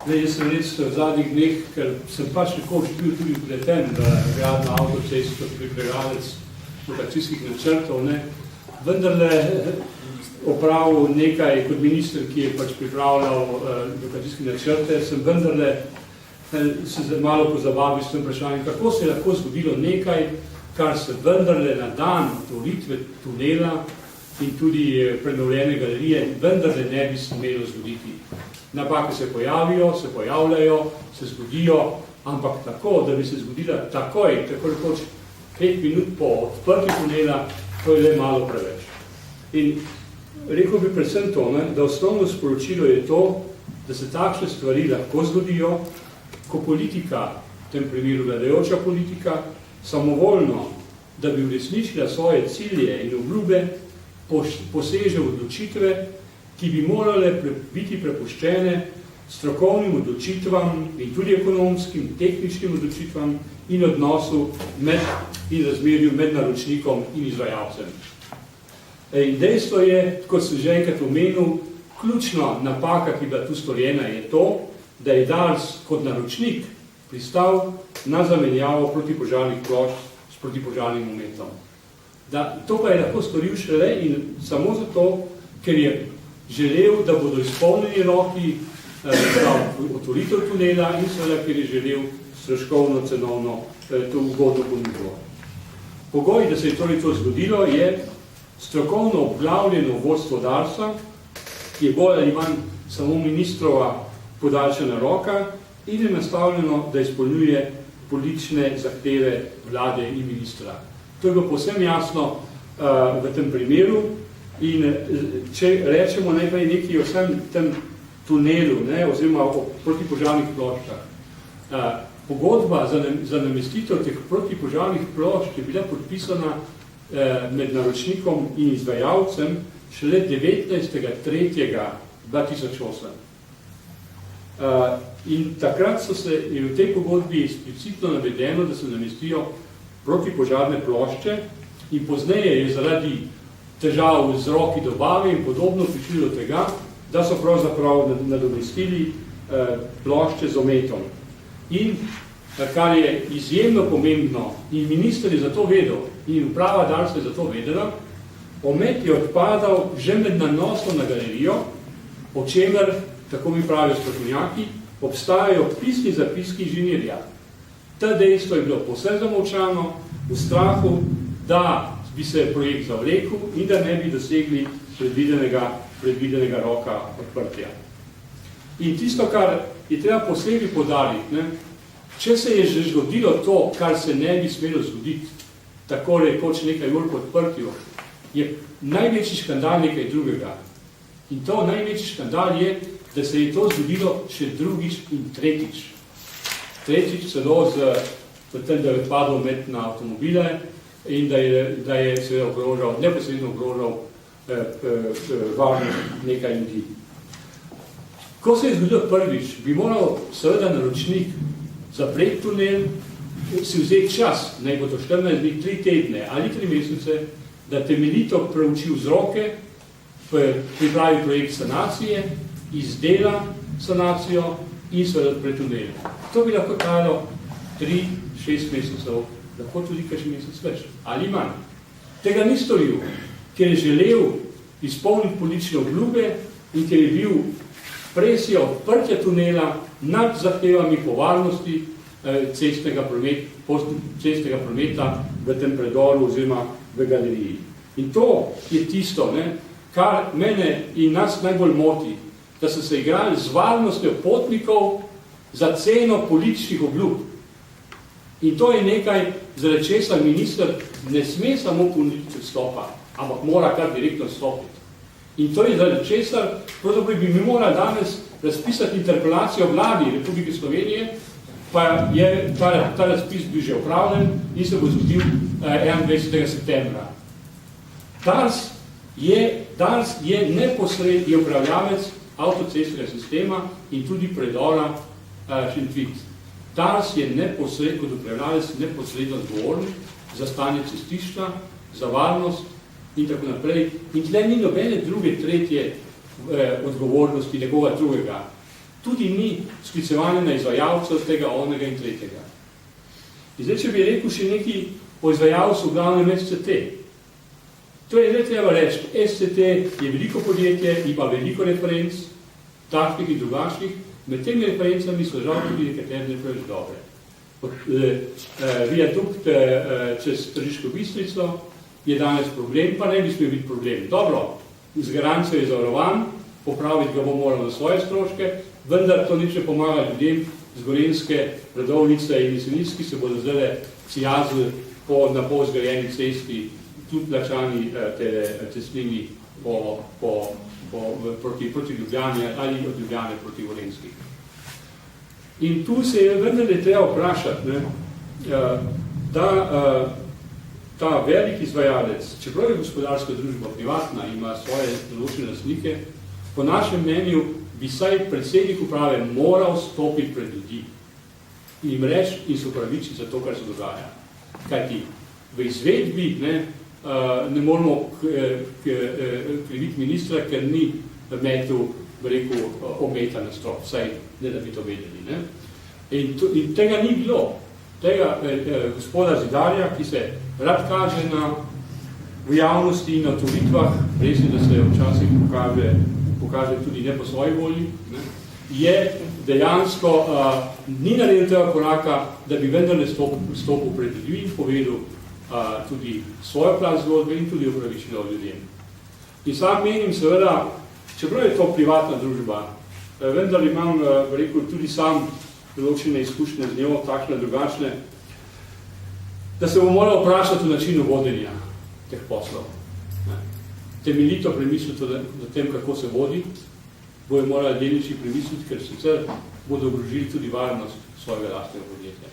Jaz sem res v zadnjih dneh, ker sem pač nekoč bil tudi vpleten v gradno avtocest kot pripravljalec lokacijskih načrtov, vendarle opravil nekaj kot minister, ki je pač pripravljal lokacijske načrte, sem vendarle se malo pozabavil s tem vprašanjem, kako se je lahko zgodilo nekaj, kar se vendarle na dan otvoritve tunela in tudi prenovljene galerije vendarle ne bi smelo zgoditi. Napake se pojavijo, se pojavljajo, se zgodijo, ampak tako, da bi se zgodila takoj, tako rekoč 5 minut po odprti tunela, to je le malo preveč. In rekel bi predvsem to, da osnovno sporočilo je to, da se takšne stvari lahko zgodijo, ko politika, v tem primeru vladajoča politika, samovoljno, da bi uresničila svoje cilje in obljube, poseže v odločitve, ki bi morale biti prepuščene strokovnim odločitvam in tudi ekonomskim, tehničnim odločitvam in odnosu in razmerju med naročnikom in izvajalcem. In dejstvo je, kot sem že enkrat omenil, ključna napaka, ki je bila tu storjena, je to, da je DARS kot naročnik pristal na zamenjavo protipožarnih plošč s protipožarnim momentom. To pa je lahko storil šele in samo zato, ker je želel, da bodo izpolnjeni roki za otvoritev tunela in seveda, ker je želel stroškovno, cenovno to ugodno ponudbo. Pogoj, da se je torej to zgodilo, je strokovno obglavljeno vodstvo DARS-a, ki je bolj ali manj samo ministrova podaljšana roka in je nastavljeno, da izpolnjuje politične zahteve vlade in ministra. To je bilo povsem jasno v tem primeru. In če rečemo najprej nekaj o vsem tem tunelu, oziroma o protipožarnih ploščah. Pogodba za namestitev teh protipožarnih plošč je bila podpisana med naročnikom in izvajalcem šele 19.3.2008. In takrat je v tej pogodbi eksplicitno navedeno, da se namestijo protipožarne plošče in pozneje je zaradi težav z roki dobave in podobno prišli do tega, da so pravzaprav nadomestili plošče z ometom. In kar je izjemno pomembno, in minister je za to vedel, in uprava DARS je za to vedela, omet je odpadal že med nanosom na galerijo, o čemer, tako mi pravijo strokovnjaki, obstajajo pisni zapiski inženirja. Ta dejstvo je bilo povsem zamolčano, v strahu, da bi se projekt zavlekel in da ne bi dosegli predvidenega roka odprtja. In tisto, kar je treba posebej poudariti, če se je že zgodilo to, kar se ne bi smelo zgoditi, tako rekoč nekaj ur po odprtju, je največji škandal nekaj drugega. In to največji škandal je, da se je to zgodilo še drugič in tretjič. Tretjič celo v tem, da je odpadlo met na avtomobile, in da je seveda ogrožal, neposredno ogrožal varnost nekaj ljudi. Ko se je zgodilo prvič, bi moral seveda naročnik zapreti tunel, si vzeti čas, naj bo to 14 dni, 3 tedne ali 3 mesece, da temeljito preuči vzroke, pripravi projekt sanacije, izdela sanacijo in seveda odpre tunel. To bi lahko trajalo 3-6 mesecev, lahko tudi kakšen mesec več, ali manj. Tega ni storil, ker je želel izpolniti politične obljube in ker je bil presija odprtja tunela nad zahtevami po varnosti cestnega prometa v tem predoru oziroma v galeriji. In to je tisto, kar mene in nas najbolj moti, da so se igrali z varnostjo potnikov za ceno političnih obljub. In to je nekaj, zaradi česar minister ne sme samo ponuditi odstopa, ampak mora kar direktno odstopiti. In to je zaradi česar, pravzaprav bi mi morali danes razpisati interpelacijo vladi Republike Slovenije, pa je ta razpis bil že opravljen in se bo zgodil 21. septembra. DARS je neposredni upravljavec avtocestnega sistema in tudi predora Šentvid. DARS je kot upravljalec neposredno odgovoren za stanje cestišča, za varnost in tako naprej. In tle ni nobene druge, tretje odgovornosti nekoga drugega. tudi ni sklicevanje na izvajalcev tega, onega in tretjega. In zdaj, če bi rekel še nekaj o izvajalcu v glavnem SCT. To je zdaj treba reči, SCT je veliko podjetje, ima veliko referenc, takšnih in drugačnih, med temi referencami so žal tudi nekatere preveč dobre. Viadukt čez Tržiško Bistrico je danes problem, pa ne bi smel biti problem. Dobro, z garancijo je zavarovan, popraviti ga bo moral na svoje stroške, vendar to nič ne pomaga ljudem z Gorenjske, Radovljice in Jesenicki se bodo zdaj cijazili na pol zgrajeni cesti, tudi plačani cestnini proti Ljubljani ali od Ljubljane proti Gorenjski. In tu se je vendar treba vprašati, da ta velik izvajalec, čeprav je gospodarska družba privatna, ima svoje določene lastnike, po našem mnenju bi saj predsednik uprave moral stopiti pred ljudi in jim reči in se upravičiti za to, kar se dogaja. Kajti v izvedbi ne moramo kriviti ministra, ker ni metu, rekel, ometa na strop, vsaj ne da bi to vedeli. Ne? In tega ni bilo. Tega gospoda Zidarja, ki se rad kaže v javnosti in na volitvah, res je, da se včasih pokaže tudi ne po svoji volji, ne? Je dejansko ni naredil tega koraka, da bi vendarle stopil pred ljudi in povedal tudi svojo plat zgodbe in tudi upravičilo ljudem. In sam menim seveda, čeprav je to privatna družba, vendar imam, rekel, tudi sam določene izkušnje z njo, takšne, drugačne, da se bo moral vprašati v načinu vodenja teh poslov. Temeljito premisliti o tem, kako se vodi, bojo morali delnički premisliti, ker sicer bodo ogrožili tudi varnost svojega lastnega podjetja.